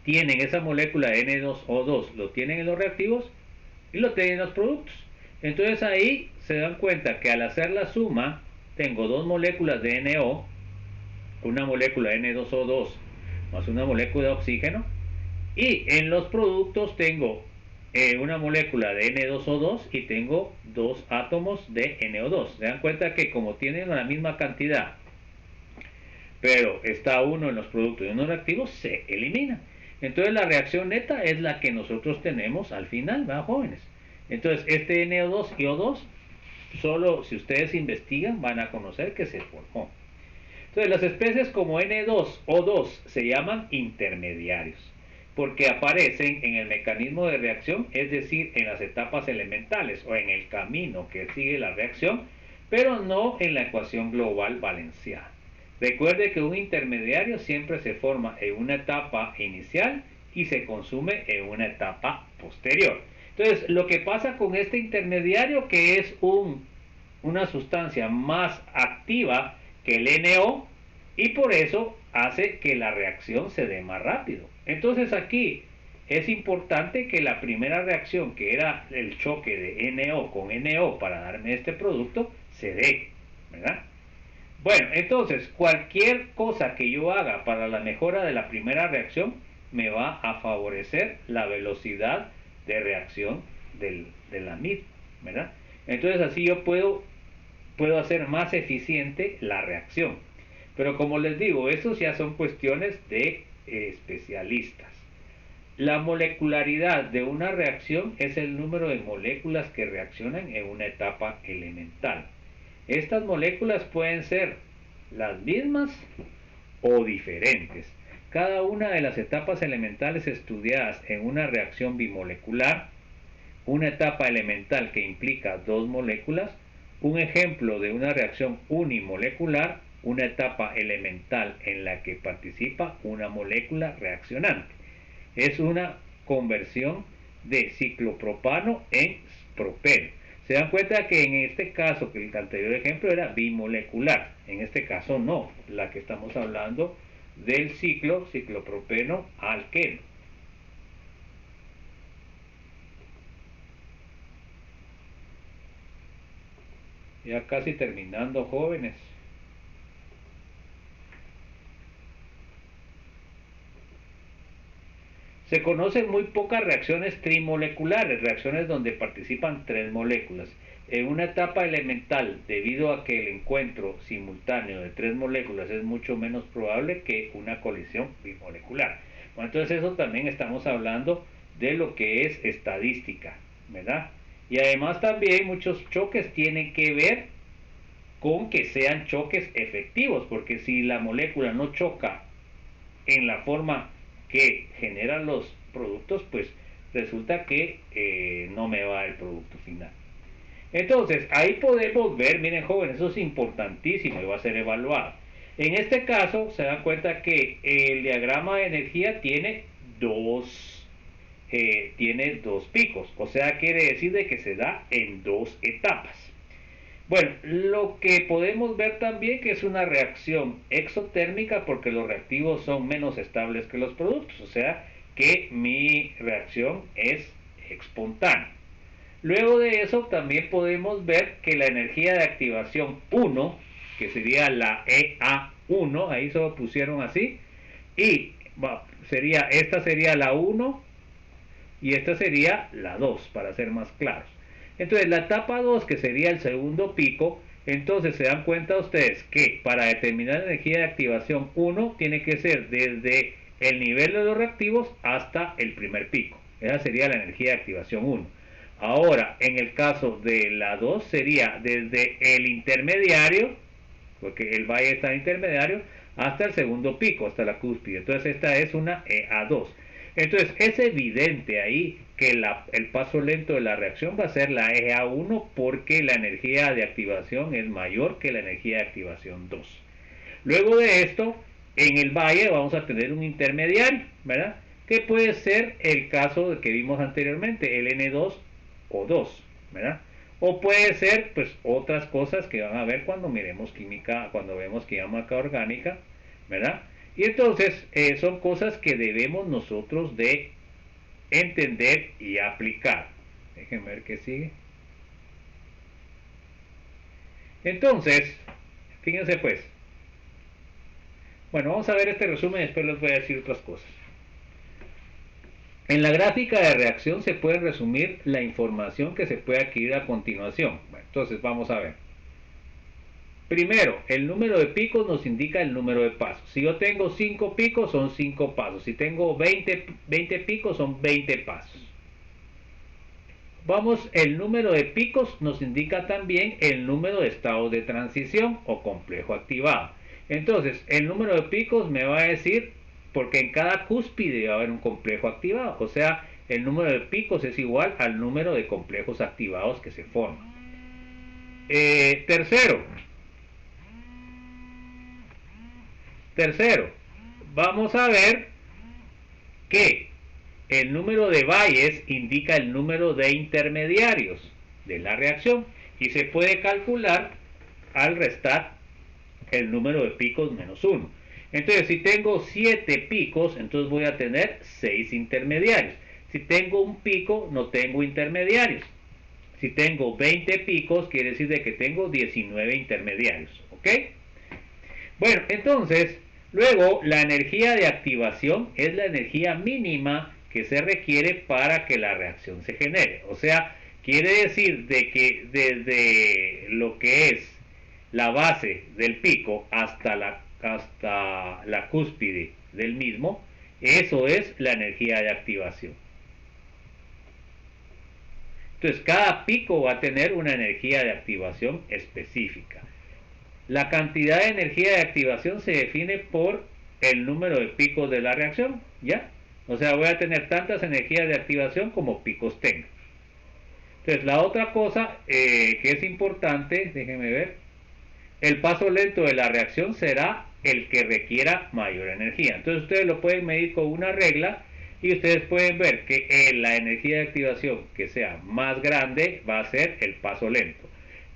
tienen esa molécula de N2O2, lo tienen en los reactivos y lo tienen en los productos. Entonces ahí se dan cuenta que al hacer la suma tengo dos moléculas de NO, una molécula de N2O2 más una molécula de oxígeno, y en los productos tengo una molécula de N2O2 y tengo dos átomos de NO2. Se dan cuenta que como tienen la misma cantidad, pero está uno en los productos y uno en los reactivos, se elimina. Entonces la reacción neta es la que nosotros tenemos al final, ¿verdad, jóvenes? Entonces este NO2 y O2, solo si ustedes investigan van a conocer que se formó. Entonces las especies como N2O2 se llaman intermediarios. porque aparecen en el mecanismo de reacción, es decir, en las etapas elementales o en el camino que sigue la reacción, pero no en la ecuación global valenciana. Recuerde que un intermediario siempre se forma en una etapa inicial y se consume en una etapa posterior. Entonces, lo que pasa con este intermediario, que es una sustancia más activa que el NO, y por eso hace que la reacción se dé más rápido. Entonces aquí es importante que la primera reacción, que era el choque de NO con NO para darme este producto, se dé, ¿verdad? Bueno, entonces cualquier cosa que yo haga para la mejora de la primera reacción me va a favorecer la velocidad de reacción de la misma, ¿verdad? Entonces así yo puedo hacer más eficiente la reacción. Pero como les digo, eso ya son cuestiones de especialistas. La molecularidad de una reacción es el número de moléculas que reaccionan en una etapa elemental. Estas moléculas pueden ser las mismas o diferentes. Cada una de las etapas elementales estudiadas en una reacción bimolecular, una etapa elemental que implica dos moléculas, un ejemplo de una reacción unimolecular, una etapa elemental en la que participa una molécula reaccionante. Es una conversión de ciclopropano en propeno. Se dan cuenta que en este caso, que el anterior ejemplo era bimolecular, en este caso no, la que estamos hablando del ciclopropeno alqueno. Ya casi terminando, jóvenes. Se conocen muy pocas reacciones trimoleculares, reacciones donde participan tres moléculas. En una etapa elemental, debido a que el encuentro simultáneo de tres moléculas es mucho menos probable que una colisión bimolecular. Bueno, entonces eso también estamos hablando de lo que es estadística, ¿verdad? Y además también muchos choques tienen que ver con que sean choques efectivos, porque si la molécula no choca en la forma que generan los productos, pues resulta que no me va el producto final. Entonces, ahí podemos ver, miren jóvenes, eso es importantísimo y va a ser evaluado. En este caso, se dan cuenta que el diagrama de energía tiene dos picos, o sea, quiere decir de que se da en dos etapas. Bueno, lo que podemos ver también que es una reacción exotérmica porque los reactivos son menos estables que los productos, o sea que mi reacción es espontánea. Luego de eso también podemos ver que la energía de activación 1, que sería la EA1, ahí solo pusieron así, y esta sería la 1 y esta sería la 2, para ser más claros. Entonces la etapa 2, que sería el segundo pico, entonces se dan cuenta ustedes que para determinar la energía de activación 1 tiene que ser desde el nivel de los reactivos hasta el primer pico. Esa sería la energía de activación 1. Ahora, en el caso de la 2 sería desde el intermediario, porque el valle está en intermediario, hasta el segundo pico, hasta la cúspide. Entonces esta es una EA2. Entonces es evidente ahí que el paso lento de la reacción va a ser la EA1 porque la energía de activación es mayor que la energía de activación 2. Luego de esto, en el valle vamos a tener un intermediario, ¿verdad? Que puede ser el caso que vimos anteriormente, el N2 o 2, ¿verdad? O puede ser pues otras cosas que van a ver cuando miremos química, cuando vemos química orgánica, ¿verdad? Y entonces son cosas que debemos nosotros de entender y aplicar. Déjenme ver qué sigue. Entonces, fíjense pues. Bueno, vamos a ver este resumen y después les voy a decir otras cosas. En la gráfica de reacción se puede resumir la información que se puede adquirir a continuación. Bueno, entonces vamos a ver. Primero, el número de picos nos indica el número de pasos. Si yo tengo 5 picos, son 5 pasos. Si tengo 20 picos, son 20 pasos. Vamos, el número de picos nos indica también el número de estados de transición o complejo activado. Entonces, el número de picos me va a decir porque en cada cúspide va a haber un complejo activado, o sea, el número de picos es igual al número de complejos activados que se forman. Tercero, vamos a ver que el número de Bayes indica el número de intermediarios de la reacción y se puede calcular al restar el número de picos menos 1. Entonces, si tengo 7 picos, entonces voy a tener 6 intermediarios. Si tengo un pico, no tengo intermediarios. Si tengo 20 picos, quiere decir de que tengo 19 intermediarios. ¿Ok? Bueno, entonces, luego la energía de activación es la energía mínima que se requiere para que la reacción se genere. O sea, quiere decir de que desde lo que es la base del pico hasta la cúspide del mismo, eso es la energía de activación. Entonces, cada pico va a tener una energía de activación específica. La cantidad de energía de activación se define por el número de picos de la reacción, ¿ya? O sea, voy a tener tantas energías de activación como picos tenga. Entonces, la otra cosa que es importante, déjenme ver, el paso lento de la reacción será el que requiera mayor energía. Entonces, ustedes lo pueden medir con una regla y ustedes pueden ver que la energía de activación que sea más grande va a ser el paso lento.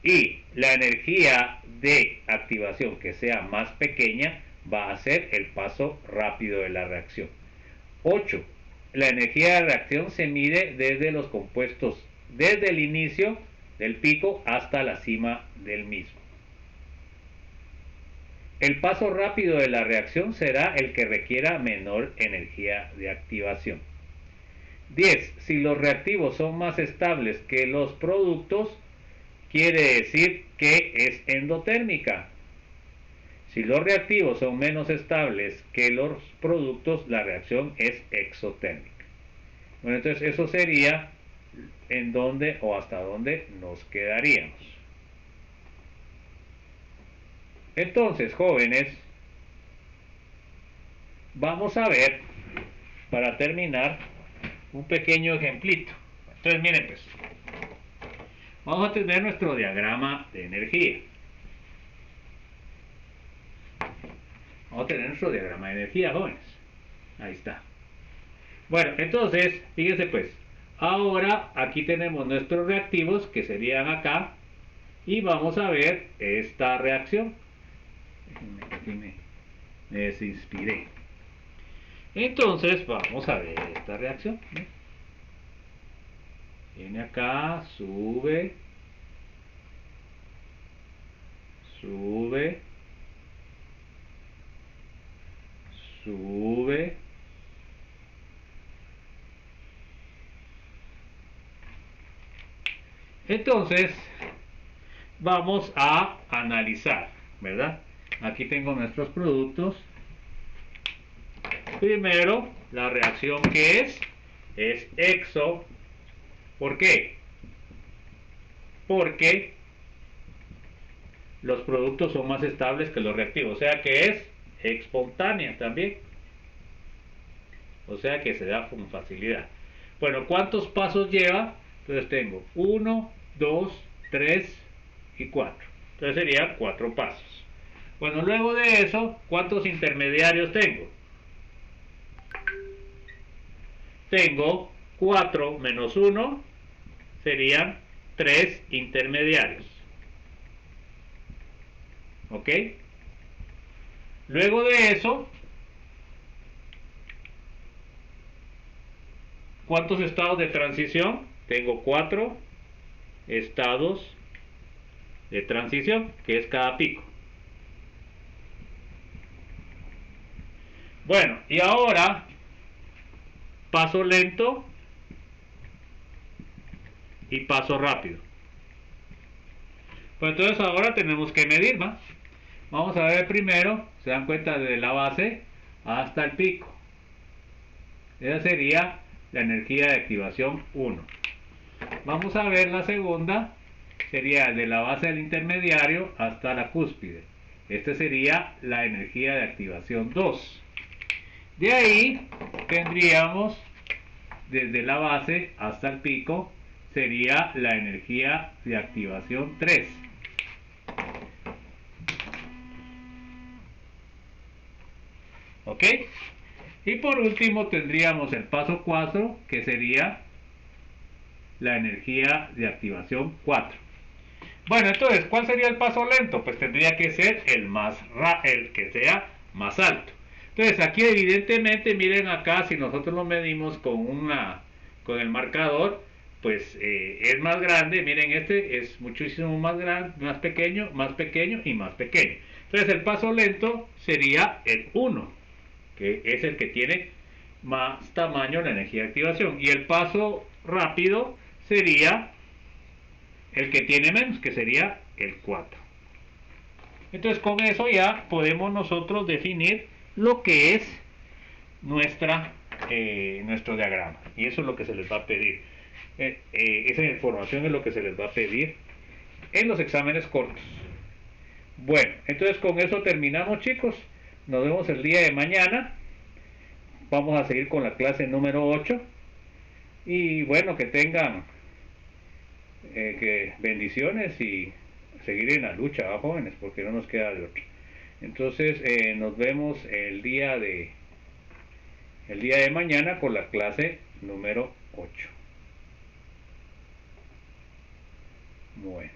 Y la energía de activación que sea más pequeña va a ser el paso rápido de la reacción. 8. La energía de reacción se mide desde los compuestos, desde el inicio del pico hasta la cima del mismo. El paso rápido de la reacción será el que requiera menor energía de activación. 10. Si los reactivos son más estables que los productos, quiere decir que es endotérmica. Si los reactivos son menos estables que los productos, la reacción es exotérmica. Bueno, entonces eso sería en dónde o hasta dónde nos quedaríamos. Entonces, jóvenes, vamos a ver, para terminar, un pequeño ejemplito. Entonces, miren pues, vamos a tener nuestro diagrama de energía. Vamos a tener nuestro diagrama de energía, jóvenes. Ahí está. Bueno, entonces, fíjense pues, ahora aquí tenemos nuestros reactivos que serían acá y vamos a ver esta reacción. Aquí me desinspiré. Entonces, vamos a ver esta reacción. Viene acá, sube, sube, sube. Entonces, vamos a analizar, ¿verdad? Aquí tengo nuestros productos. Primero, la reacción que es exo. ¿Por qué? Porque los productos son más estables que los reactivos, o sea que es espontánea también. O sea que se da con facilidad. Bueno, ¿cuántos pasos lleva? Entonces tengo 1, 2, 3 y 4. Entonces serían 4 pasos. Bueno, luego de eso, ¿cuántos intermediarios tengo? Tengo 4 menos 1, serían 3 intermediarios. ¿Ok? Luego de eso, ¿cuántos estados de transición? Tengo 4 estados de transición, que es cada pico. Bueno, y ahora, paso lento y paso rápido. Pues entonces ahora tenemos que medir más. Vamos a ver primero, se dan cuenta, desde la base hasta el pico. Esa sería la energía de activación 1. Vamos a ver la segunda, sería de la base del intermediario hasta la cúspide. Esta sería la energía de activación 2. De ahí tendríamos desde la base hasta el pico, sería la energía de activación 3. ¿Ok? Y por último tendríamos el paso 4, que sería la energía de activación 4. Bueno, entonces, ¿cuál sería el paso lento? Pues tendría que ser el que sea más alto. Entonces, aquí evidentemente, miren acá, si nosotros lo medimos con el marcador, pues es más grande. Miren, este es muchísimo más grande, más pequeño y más pequeño. Entonces, el paso lento sería el 1, que es el que tiene más tamaño en la energía de activación. Y el paso rápido sería el que tiene menos, que sería el 4. Entonces con eso ya podemos nosotros definir lo que es nuestro diagrama. Y eso es lo que se les va a pedir. Esa información es lo que se les va a pedir en los exámenes cortos. Bueno, entonces con eso terminamos, chicos. Nos vemos el día de mañana. Vamos a seguir con la clase número 8. Y bueno, que tengan que bendiciones y seguir en la lucha, ¿va, jóvenes? Porque no nos queda de otra. Entonces nos vemos el día de mañana con la clase número 8. Bueno.